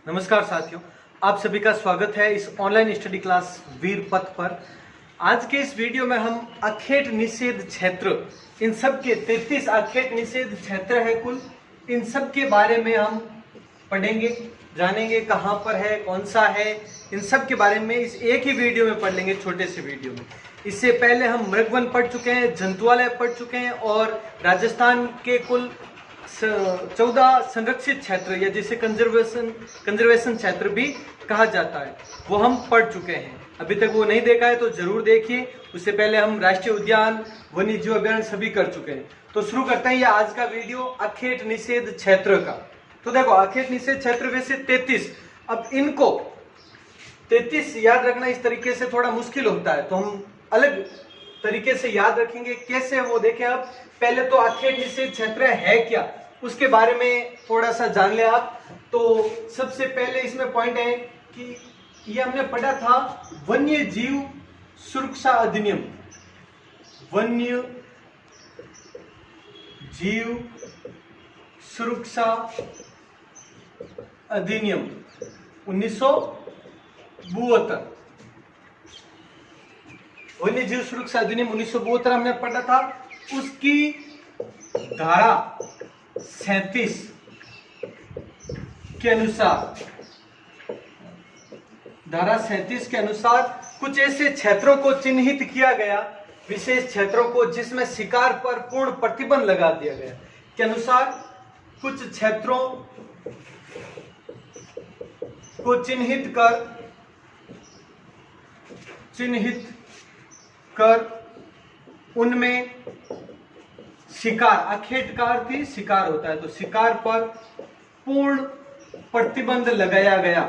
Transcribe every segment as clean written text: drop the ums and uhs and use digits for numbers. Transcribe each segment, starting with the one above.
नमस्कार साथियों, आप सभी का स्वागत है इस ऑनलाइन स्टडी क्लास वीर पथ पर। आज के इस वीडियो में हम अखेट निषेध क्षेत्र, इन सब के 33 अखेट निषेध क्षेत्र है कुल, इन सब के बारे में हम पढ़ेंगे, जानेंगे कहाँ पर है, कौन सा है, इन सब के बारे में इस एक ही वीडियो में पढ़ लेंगे, छोटे से वीडियो में। इससे पहले हम मृगवन पढ़ चुके हैं, जंतुआलय पढ़ चुके हैं और राजस्थान के कुल 14 संरक्षित क्षेत्र या जिसे कंजर्वेशन क्षेत्र भी कहा जाता है, वो हम पढ़ चुके हैं। अभी तक वो नहीं देखा है तो जरूर देखिए। उससे पहले हम राष्ट्रीय उद्यान, वन्य जीव अभ्यारण्य सभी कर चुके हैं। तो शुरू करते हैं ये आज का वीडियो अखेट निषेध क्षेत्र का। तो देखो, अखेट निषेध क्षेत्र वैसे 33, अब इनको 33 याद रखना इस तरीके से थोड़ा मुश्किल होता है, तो हम अलग तरीके से याद रखेंगे। कैसे वो देखें। अब पहले तो अखेट निषेध क्षेत्र है क्या, उसके बारे में थोड़ा सा जान ले आप। तो सबसे पहले इसमें पॉइंट है कि ये हमने पढ़ा था वन्य जीव सुरक्षा अधिनियम, वन्य जीव सुरक्षा अधिनियम 1972। वन्य जीव सुरक्षा अधिनियम 1972 हमने पढ़ा था। उसकी धारा 37 के अनुसार, धारा 37 के अनुसार कुछ ऐसे क्षेत्रों को चिन्हित किया गया, विशेष क्षेत्रों को जिसमें शिकार पर पूर्ण प्रतिबंध लगा दिया गया के अनुसार कुछ क्षेत्रों को चिन्हित कर उनमें शिकार, अखेट का अर्थ ही शिकार होता है, तो शिकार पर पूर्ण प्रतिबंध लगाया गया।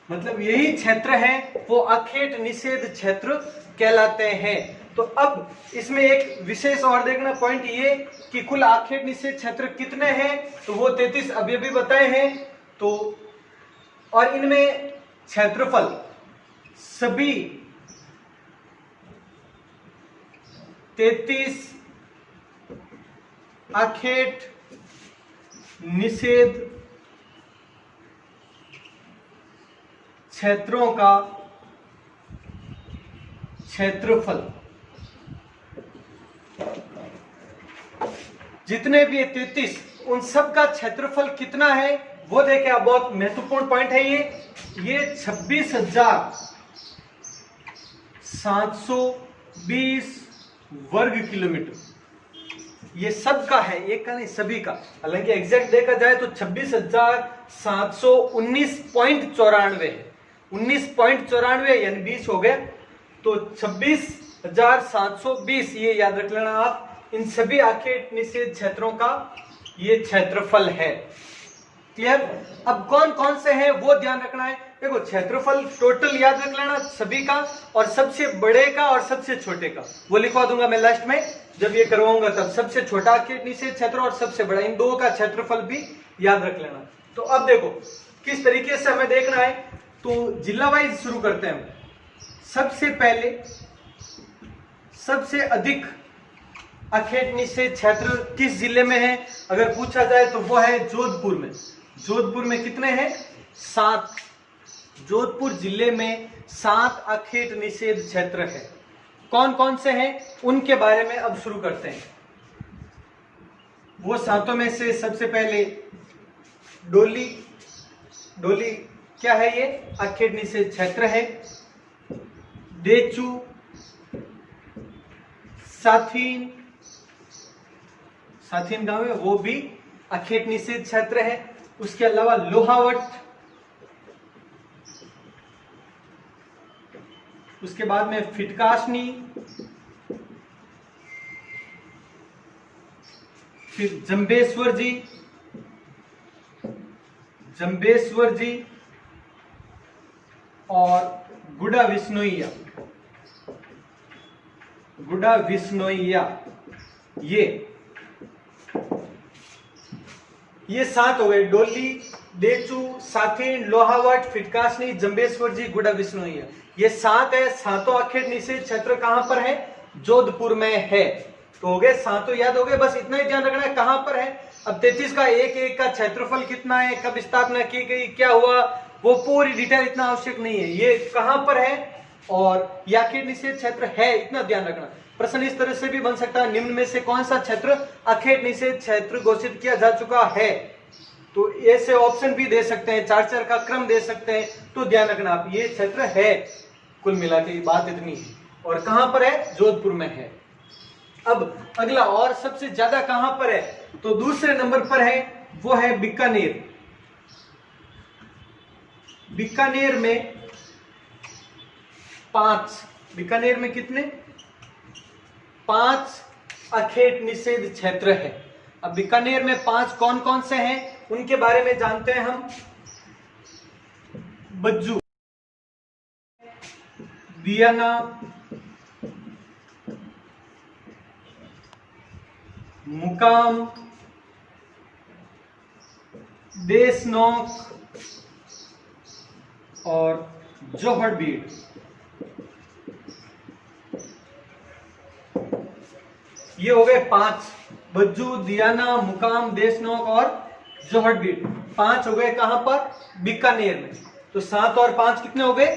मतलब यही क्षेत्र है वो अखेट निषेध क्षेत्र कहलाते हैं। तो अब इसमें एक विशेष और देखना पॉइंट ये कि कुल अखेट निषेध क्षेत्र कितने हैं, तो वो 33 अभी भी बताए हैं। तो और इनमें क्षेत्रफल सभी 33 अखेट निषेध क्षेत्रों का क्षेत्रफल, जितने भी 33, उन सब का क्षेत्रफल कितना है वो देखें। अब बहुत महत्वपूर्ण पॉइंट है ये 26,720 वर्ग किलोमीटर, ये सब का है, एक का नहीं सभी का। हालांकि एग्जैक्ट देखा जाए तो 26,719.94 है, 19.94 यानी 20 हो गया, तो 26,720 ये याद रख लेना आप। इन सभी अखेट निषेध क्षेत्रों का ये क्षेत्रफल है। क्लियर। अब कौन कौन से हैं वो ध्यान रखना है। देखो, क्षेत्रफल टोटल याद रख लेना सभी का, और सबसे बड़े का और सबसे छोटे का वो लिखवा दूंगा मैं लास्ट में जब ये करवाऊंगा तब। सबसे छोटा अखेट निषेध क्षेत्र और सबसे बड़ा, इन दो का क्षेत्रफल भी याद रख लेना। तो अब देखो किस तरीके से हमें देखना है, तो जिला वाइज शुरू करते हैं। सबसे पहले सबसे अधिक अखेट निषेध क्षेत्र किस जिले में है अगर पूछा जाए तो वो है जोधपुर में। जोधपुर में कितने हैं? 7। जोधपुर जिले में 7 अखेट निषेध क्षेत्र है। कौन कौन से हैं उनके बारे में अब शुरू करते हैं। वो 7 में से सबसे पहले डोली, डोली क्या है, ये अखेट निषेध क्षेत्र है। देचू, साथीन, साथीन गांव है, वो भी अखेट निषेध क्षेत्र है। उसके अलावा लोहावट, उसके बाद में फिटकाशनी, फिर जंबेश्वर जी, जंबेश्वर जी और गुड़ा विश्नोइया, गुड़ा विश्नोइया, ये 7 हो गए। डोली, देचू, साथीन, लोहावट, फिटकाशनी, जंबेश्वर जी, गुड़ा विश्नोइया, ये 7 है। 7 अखेट निषेध क्षेत्र कहां पर है? जोधपुर में है। तो हो गए 7 याद हो गए। बस इतना ही ध्यान रखना है कहां पर है, अब 33 का एक एक का क्षेत्रफल कितना है, कब स्थापना की गई, क्या हुआ, वो पूरी डिटेल इतना आवश्यक नहीं है। ये कहां पर है और ये अखेट निषेध क्षेत्र है, इतना ध्यान रखना। प्रश्न इस तरह से भी बन सकता है, निम्न में से कौन सा क्षेत्र अखेट निषेध क्षेत्र घोषित किया जा चुका है। तो ऐसे ऑप्शन भी दे सकते हैं, 4-4 का क्रम दे सकते हैं। तो ध्यान रखना आप, ये क्षेत्र है। कुल मिला के बात इतनी है। और कहां पर है, जोधपुर में है। अब अगला, और सबसे ज्यादा कहां पर है, तो दूसरे नंबर पर है, वो है बीकानेर। बीकानेर में 5, बीकानेर में कितने, 5 अखेट निषेध क्षेत्र है। अब बीकानेर में 5 कौन कौन से हैं उनके बारे में जानते हैं हम। बज्जू, दियाना, मुकाम, देशनोक और जोहड़बीड़। ये हो गए 5, बज्जू, दियाना, मुकाम, देशनोक और जोहड़बीड़। 5 हो गए कहां पर, बीकानेर में। तो 7 और 5 कितने हो गए,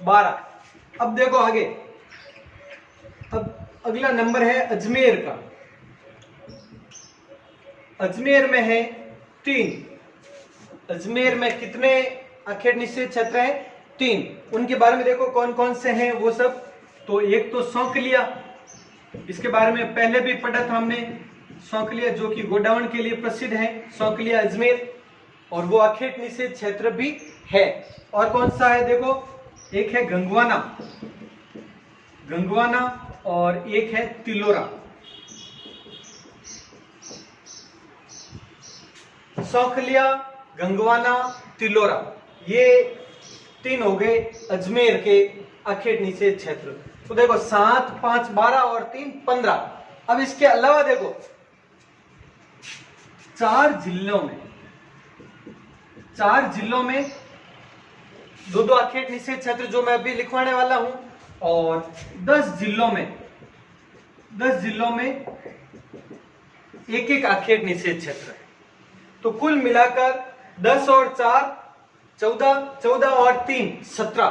12। अब देखो आगे, अब अगला नंबर है अजमेर का। अजमेर में है 3। अजमेर में कितने अखेट निषेध क्षेत्र है, 3। उनके बारे में देखो कौन कौन से हैं वो सब। तो एक तो सौंकलिया, इसके बारे में पहले भी पढ़ा था हमने। सौंकलिया जो कि गोडाउन के लिए प्रसिद्ध है, सौंकलिया अजमेर, और वो अखेट निषेध क्षेत्र भी है। और कौन सा है देखो, एक है गंगवाना, गंगवाना, और एक है तिलोरा। सौंकलिया, गंगवाना, तिलोरा, ये 3 हो गए अजमेर के अखेट निषेध क्षेत्र। तो देखो 7, 5, 12 और 3, 15। अब इसके अलावा देखो 4 जिलों में 2-2 अखेट निषेध क्षेत्र जो मैं अभी लिखवाने वाला हूं, और 10 जिलों में एक एक अखेट निषेध क्षेत्र है। तो कुल मिलाकर 10 और 4 14, 14 और 3 17।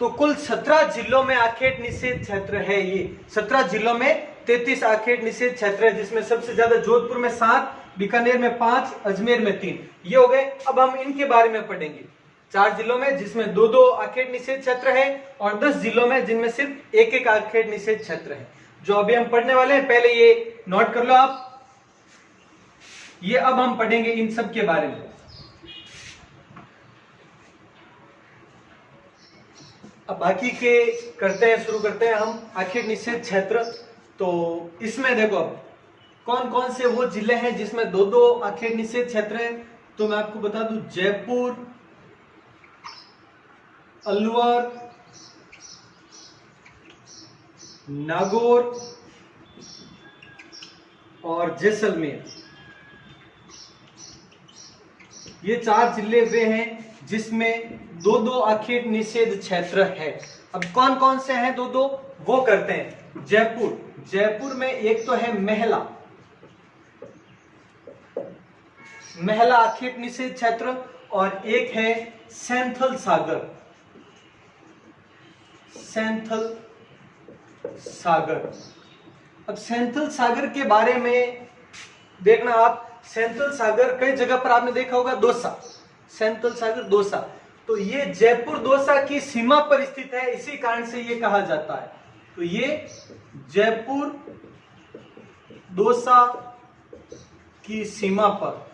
तो कुल 17 जिलों में अखेट निषेध क्षेत्र है। ये 17 जिलों में 33 अखेट निषेध क्षेत्र है, जिसमें सबसे ज्यादा जोधपुर में 7, बीकानेर में 5, अजमेर में 3। ये हो गए। अब हम इनके बारे में पढ़ेंगे। 4 जिलों में जिसमें 2-2 अखेट निषेध क्षेत्र है, और 10 जिलों में जिनमें सिर्फ एक एक अखेट निषेध क्षेत्र है, जो अभी हम पढ़ने वाले हैं। पहले ये नोट कर लो आप। ये अब हम पढ़ेंगे इन सब के बारे में। अब बाकी के शुरू करते हैं हम अखेट निषेध क्षेत्र। तो इसमें देखो अब कौन कौन से वो जिले हैं जिसमें 2-2 अखेट निषेध क्षेत्र हैं। तो मैं आपको बता दूं, जयपुर, अलवर, नागौर और जैसलमेर, ये 4 जिले वे हैं जिसमें 2-2 अखेट निषेध क्षेत्र है। अब कौन कौन से हैं 2-2, वो करते हैं। जयपुर में एक तो है महला अखेट निषेध क्षेत्र, और एक है सैंथल सागर। अब सैंथल सागर के बारे में देखना आप। सैंथल सागर कई जगह पर आपने देखा होगा, दौसा, सैंथल सागर दौसा। तो ये जयपुर दौसा की सीमा पर स्थित है, इसी कारण से ये कहा जाता है। तो ये जयपुर दौसा की सीमा पर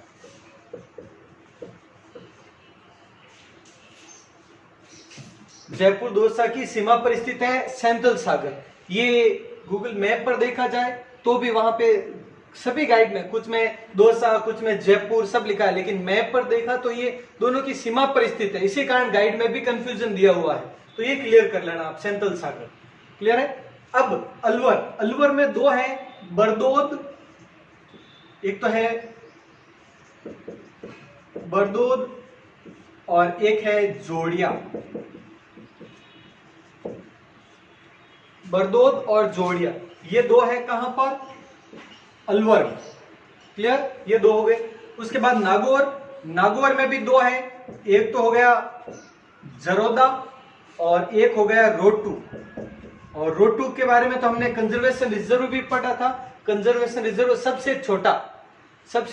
जयपुर दौसा की सीमा पर स्थित है सैंथल सागर। ये गूगल मैप पर देखा जाए तो भी वहां पे सभी गाइड में, कुछ में दौसा, कुछ में जयपुर, सब लिखा है, लेकिन मैप पर देखा तो ये दोनों की सीमा पर स्थित है। इसी कारण गाइड में भी कंफ्यूजन दिया हुआ है। तो ये क्लियर कर लेना आप, सैंथल सागर क्लियर है। अब अलवर में 2 है, बरदोद, एक तो है बरदोद और एक है जोड़िया। बरदोद और जोड़िया, ये 2 है कहां पर, अलवर में। क्लियर, ये दो हो गए। उसके बाद नागौर, नागौर में भी दो है, एक तो हो गया जरोदा और एक हो गया रोटू। और रोटू के बारे में तो हमने कंजर्वेशन रिजर्व भी पढ़ा था। कंजर्वेशन रिजर्व सबसे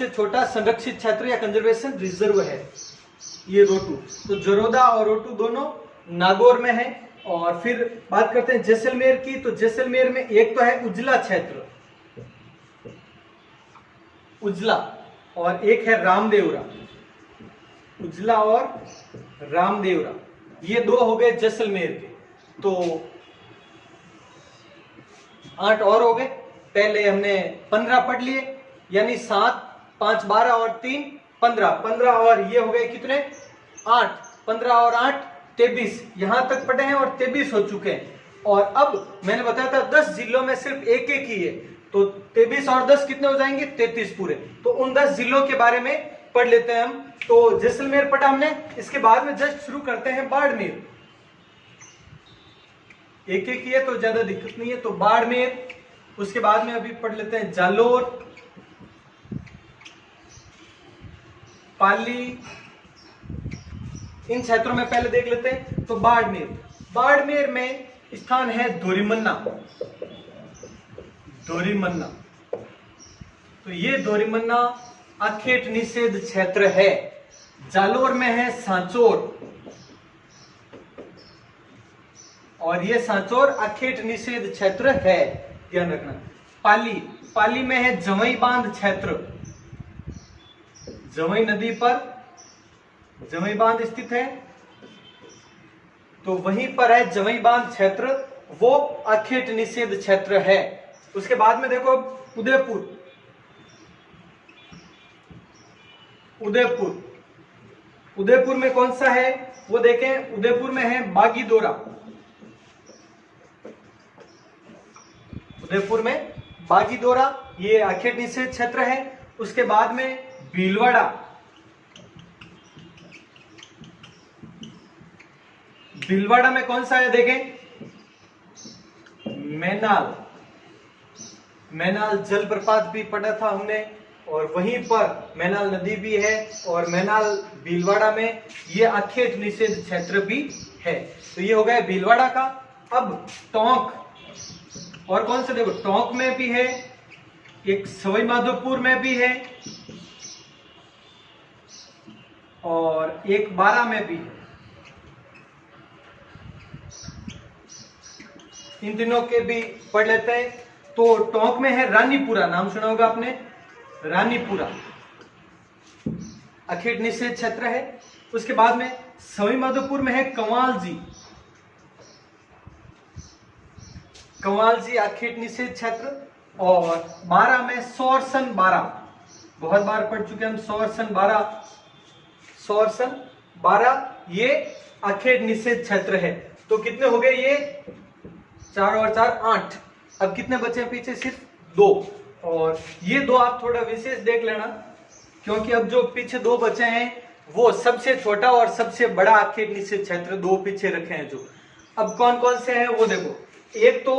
छोटा संरक्षित क्षेत्र या कंजर्वेशन रिजर्व है ये रोटू। तो जरोदा और रोटू दोनों नागौर में है। और फिर बात करते हैं जैसलमेर की, तो जैसलमेर में एक तो है उजला क्षेत्र, उजला, और एक है रामदेवरा, उजला और रामदेवरा, ये दो हो गए जैसलमेर के। तो 8 और हो गए। पहले हमने 15 पढ़ लिए, यानी 7, 5, 12 और 3 15, 15 और ये हो गए कितने 8, 15 और 8 23, यहां तक पढ़े हैं और 23 हो चुके हैं। और अब मैंने बताया था 10 जिलों में सिर्फ एक एक ही है, तो 23 और 10 कितने हो जाएंगे 33 पूरे। तो उन 10 जिलों के बारे में पढ़ लेते हैं हम। तो जैसलमेर पढ़ा हमने, इसके बाद में जस्ट शुरू करते हैं बाड़मेर। एक एक ही है तो ज्यादा दिक्कत नहीं है। तो बाड़मेर, उसके बाद में अभी पढ़ लेते हैं जालोर, पाली, इन क्षेत्रों में पहले देख लेते हैं। तो बाड़मेर, बाड़मेर में स्थान है दोरीमन्ना, दोरीमन्ना। तो ये दोरीमन्ना अखेट निषेध क्षेत्र है। जालोर में है सांचौर, और ये सांचौर अखेट निषेध क्षेत्र है, ध्यान रखना। पाली, पाली में है जवई बांध क्षेत्र, जवई नदी पर जवई बांध स्थित है, तो वहीं पर है जवई बांध क्षेत्र, वो अखेट निषेध क्षेत्र है। उसके बाद में देखो उदयपुर, उदयपुर, उदयपुर में कौन सा है वो देखें। उदयपुर में है बागीदोरा, उदयपुर में बागीदोरा, ये अखेट निषेध क्षेत्र है। उसके बाद में भीलवाड़ा, भीलवाड़ा में कौन सा है देखें, मैनाल, मैनाल जलप्रपात भी पढ़ा था हमने, और वहीं पर मैनाल नदी भी है, और मैनाल भीलवाड़ा में ये अखेट निषेध क्षेत्र भी है। तो ये हो गया भीलवाड़ा का। अब टोंक, और कौन सा देखो, टोंक में भी है, एक सवाई माधोपुर में भी है, और एक बारा में भी है। इन तीनों के भी पढ़ लेते हैं। तो टोंक में है रानीपुरा, नाम सुना होगा आपने, रानीपुरा अखेट निषेध क्षेत्र है। उसके बाद में सवाई माधोपुर में है कंवालजी, कंवालजी अखेट निषेध क्षेत्र। और बारा में सोरसन बारा, बहुत बार पढ़ चुके हम सोरसन बारा, सोरसन बारा, ये अखेट निषेध क्षेत्र है। तो कितने हो गए ये 4 और 4 8। अब कितने बचे हैं पीछे, सिर्फ 2। और ये 2 आप थोड़ा विशेष देख लेना, क्योंकि अब जो पीछे 2 बचे हैं वो सबसे छोटा और सबसे बड़ा अखेट निषेध क्षेत्र 2 पीछे रखे हैं जो। अब कौन कौन से हैं वो देखो। एक तो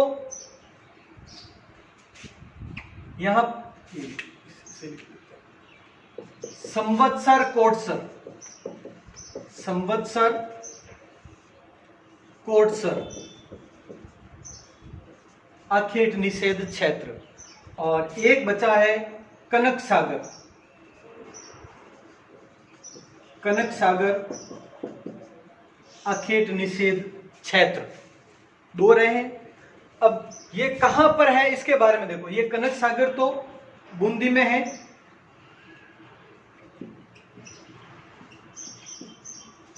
यहां संवत्सर कोटसर, संवत्सर कोटसर अखेट निषेध क्षेत्र। और एक बचा है कनक सागर, कनक सागर अखेट निषेध क्षेत्र। 2 रहे हैं। अब ये कहां पर है इसके बारे में देखो। ये कनक सागर तो बूंदी में है,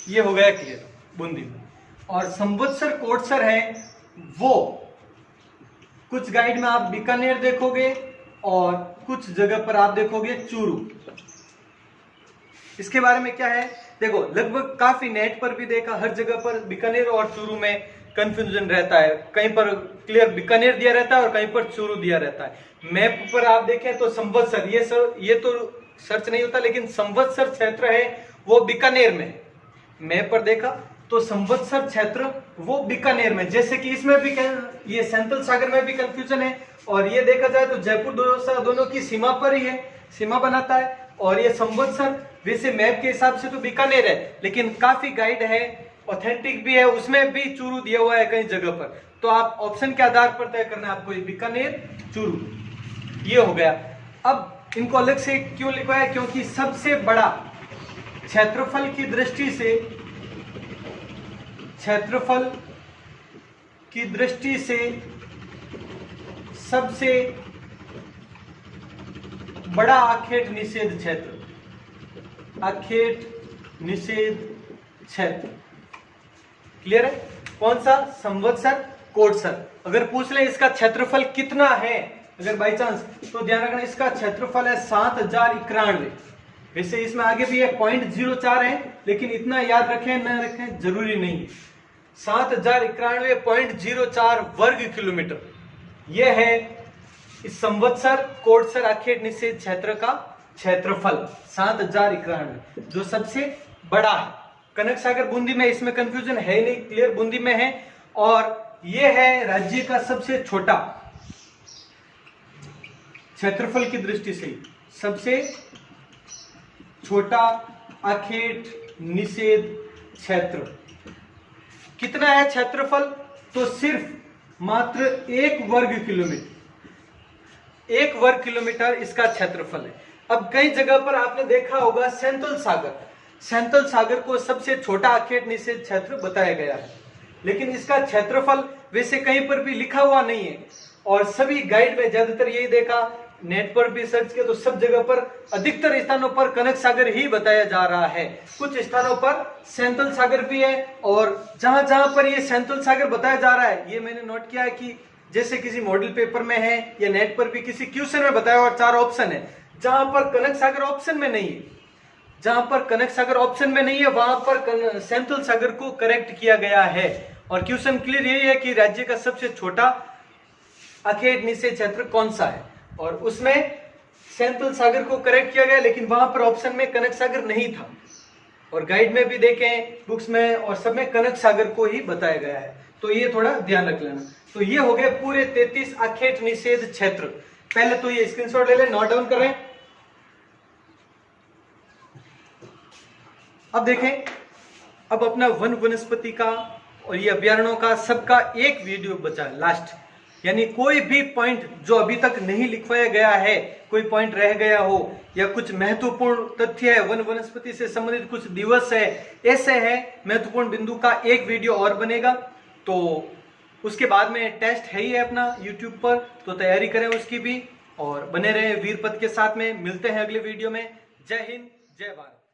ये हो गया क्लियर, बूंदी में। और संवत्सर कोटसर है वो कुछ गाइड में आप बीकानेर देखोगे और कुछ जगह पर आप देखोगे चूरू। इसके बारे में क्या है देखो, लगभग काफी नेट पर भी देखा, हर जगह पर बीकानेर और चूरू में कंफ्यूजन रहता है। कहीं पर क्लियर बीकानेर दिया रहता है और कहीं पर चूरू दिया रहता है। मैप पर आप देखें तो संवत्सर, ये तो सर्च नहीं होता, लेकिन संवत्सर क्षेत्र है वो बीकानेर में। मैप पर देखा तो संवत्सर क्षेत्र वो बीकानेर में, जैसे कि इसमें भी ये सेंट्रल सागर में भी कंफ्यूजन है, और ये देखा जाए तो जयपुर दौसा दोनों की सीमा पर ही है, सीमा बनाता है। और ये संवत्सर वैसे मैप के हिसाब से तो बीकानेर है, लेकिन काफी गाइड है, ऑथेंटिक भी है, उसमें भी चूरू दिया हुआ है कई जगह पर। तो आप ऑप्शन के आधार पर तय करना है आपको, बीकानेर चूरू, ये हो गया। अब इनको अलग से क्यों लिखवाया है, क्योंकि सबसे बड़ा क्षेत्रफल की दृष्टि से, क्षेत्रफल की दृष्टि से सबसे बड़ा आखेट निषेध क्षेत्र, आखेट निषेध क्षेत्र, क्लियर है? कौन सा? संवत्सर कोटसर। अगर पूछ ले इसका क्षेत्रफल कितना है, अगर बाई चांस, तो ध्यान रखना इसका क्षेत्रफल है 7091। वैसे इसमें आगे भी है 0.04 है, लेकिन इतना याद रखें न रखें जरूरी नहीं है। 7091.04 वर्ग किलोमीटर यह है इस संवत्सर कोटसर आखेट निषेध क्षेत्र का क्षेत्रफल, 7091, जो सबसे बड़ा है। कनक सागर बूंदी में इसमें कंफ्यूजन है नहीं, क्लियर, बूंदी में है। और यह है राज्य का सबसे छोटा, क्षेत्रफल की दृष्टि से सबसे छोटा आखेट निषेध क्षेत्र। कितना है क्षेत्रफल? तो सिर्फ मात्र 1 वर्ग किलोमीटर, 1 वर्ग किलोमीटर इसका क्षेत्रफल है। अब कई जगह पर आपने देखा होगा सेंट्रल सागर, सेंट्रल सागर को सबसे छोटा आखेट निषेध क्षेत्र बताया गया है, लेकिन इसका क्षेत्रफल वैसे कहीं पर भी लिखा हुआ नहीं है। और सभी गाइड में ज्यादातर यही देखा, नेट पर भी सर्च किया तो सब जगह पर अधिकतर स्थानों पर कनक सागर ही बताया जा रहा है। कुछ स्थानों पर सेंट्रल सागर भी है, और जहां जहां पर ये सेंट्रल सागर बताया जा रहा है, ये मैंने नोट किया है कि जैसे किसी मॉडल पेपर में है या नेट पर भी किसी क्वेश्चन में बताया और 4 ऑप्शन है, जहां पर कनक सागर ऑप्शन में नहीं है, जहां पर कनक सागर ऑप्शन में नहीं है वहां पर सेंट्रल सागर को करेक्ट किया गया है। और क्वेश्चन क्लियर यही है कि राज्य का सबसे छोटा आखेट निषेध क्षेत्र कौन सा है, और उसमें सेंट्रल सागर को करेक्ट किया गया, लेकिन वहां पर ऑप्शन में कनक सागर नहीं था। और गाइड में भी देखें, बुक्स में और सब में कनक सागर को ही बताया गया है, तो ये थोड़ा ध्यान रख लेना। तो ये हो गए पूरे 33 आखेट निषेध क्षेत्र। पहले तो ये स्क्रीनशॉट ले लें, नोट डाउन करें। अब देखें, अब अपना वन वनस्पति का और ये अभ्यारण्यों का सबका एक वीडियो बचा लास्ट, यानी कोई भी पॉइंट जो अभी तक नहीं लिखवाया गया है, कोई पॉइंट रह गया हो या कुछ महत्वपूर्ण तथ्य है, वन वनस्पति से संबंधित कुछ दिवस है, ऐसे है महत्वपूर्ण बिंदु का एक वीडियो और बनेगा। तो उसके बाद में टेस्ट है ही है अपना YouTube पर, तो तैयारी करें उसकी भी, और बने रहे वीरपथ के साथ में। मिलते हैं अगले वीडियो में। जय हिंद, जय भारत।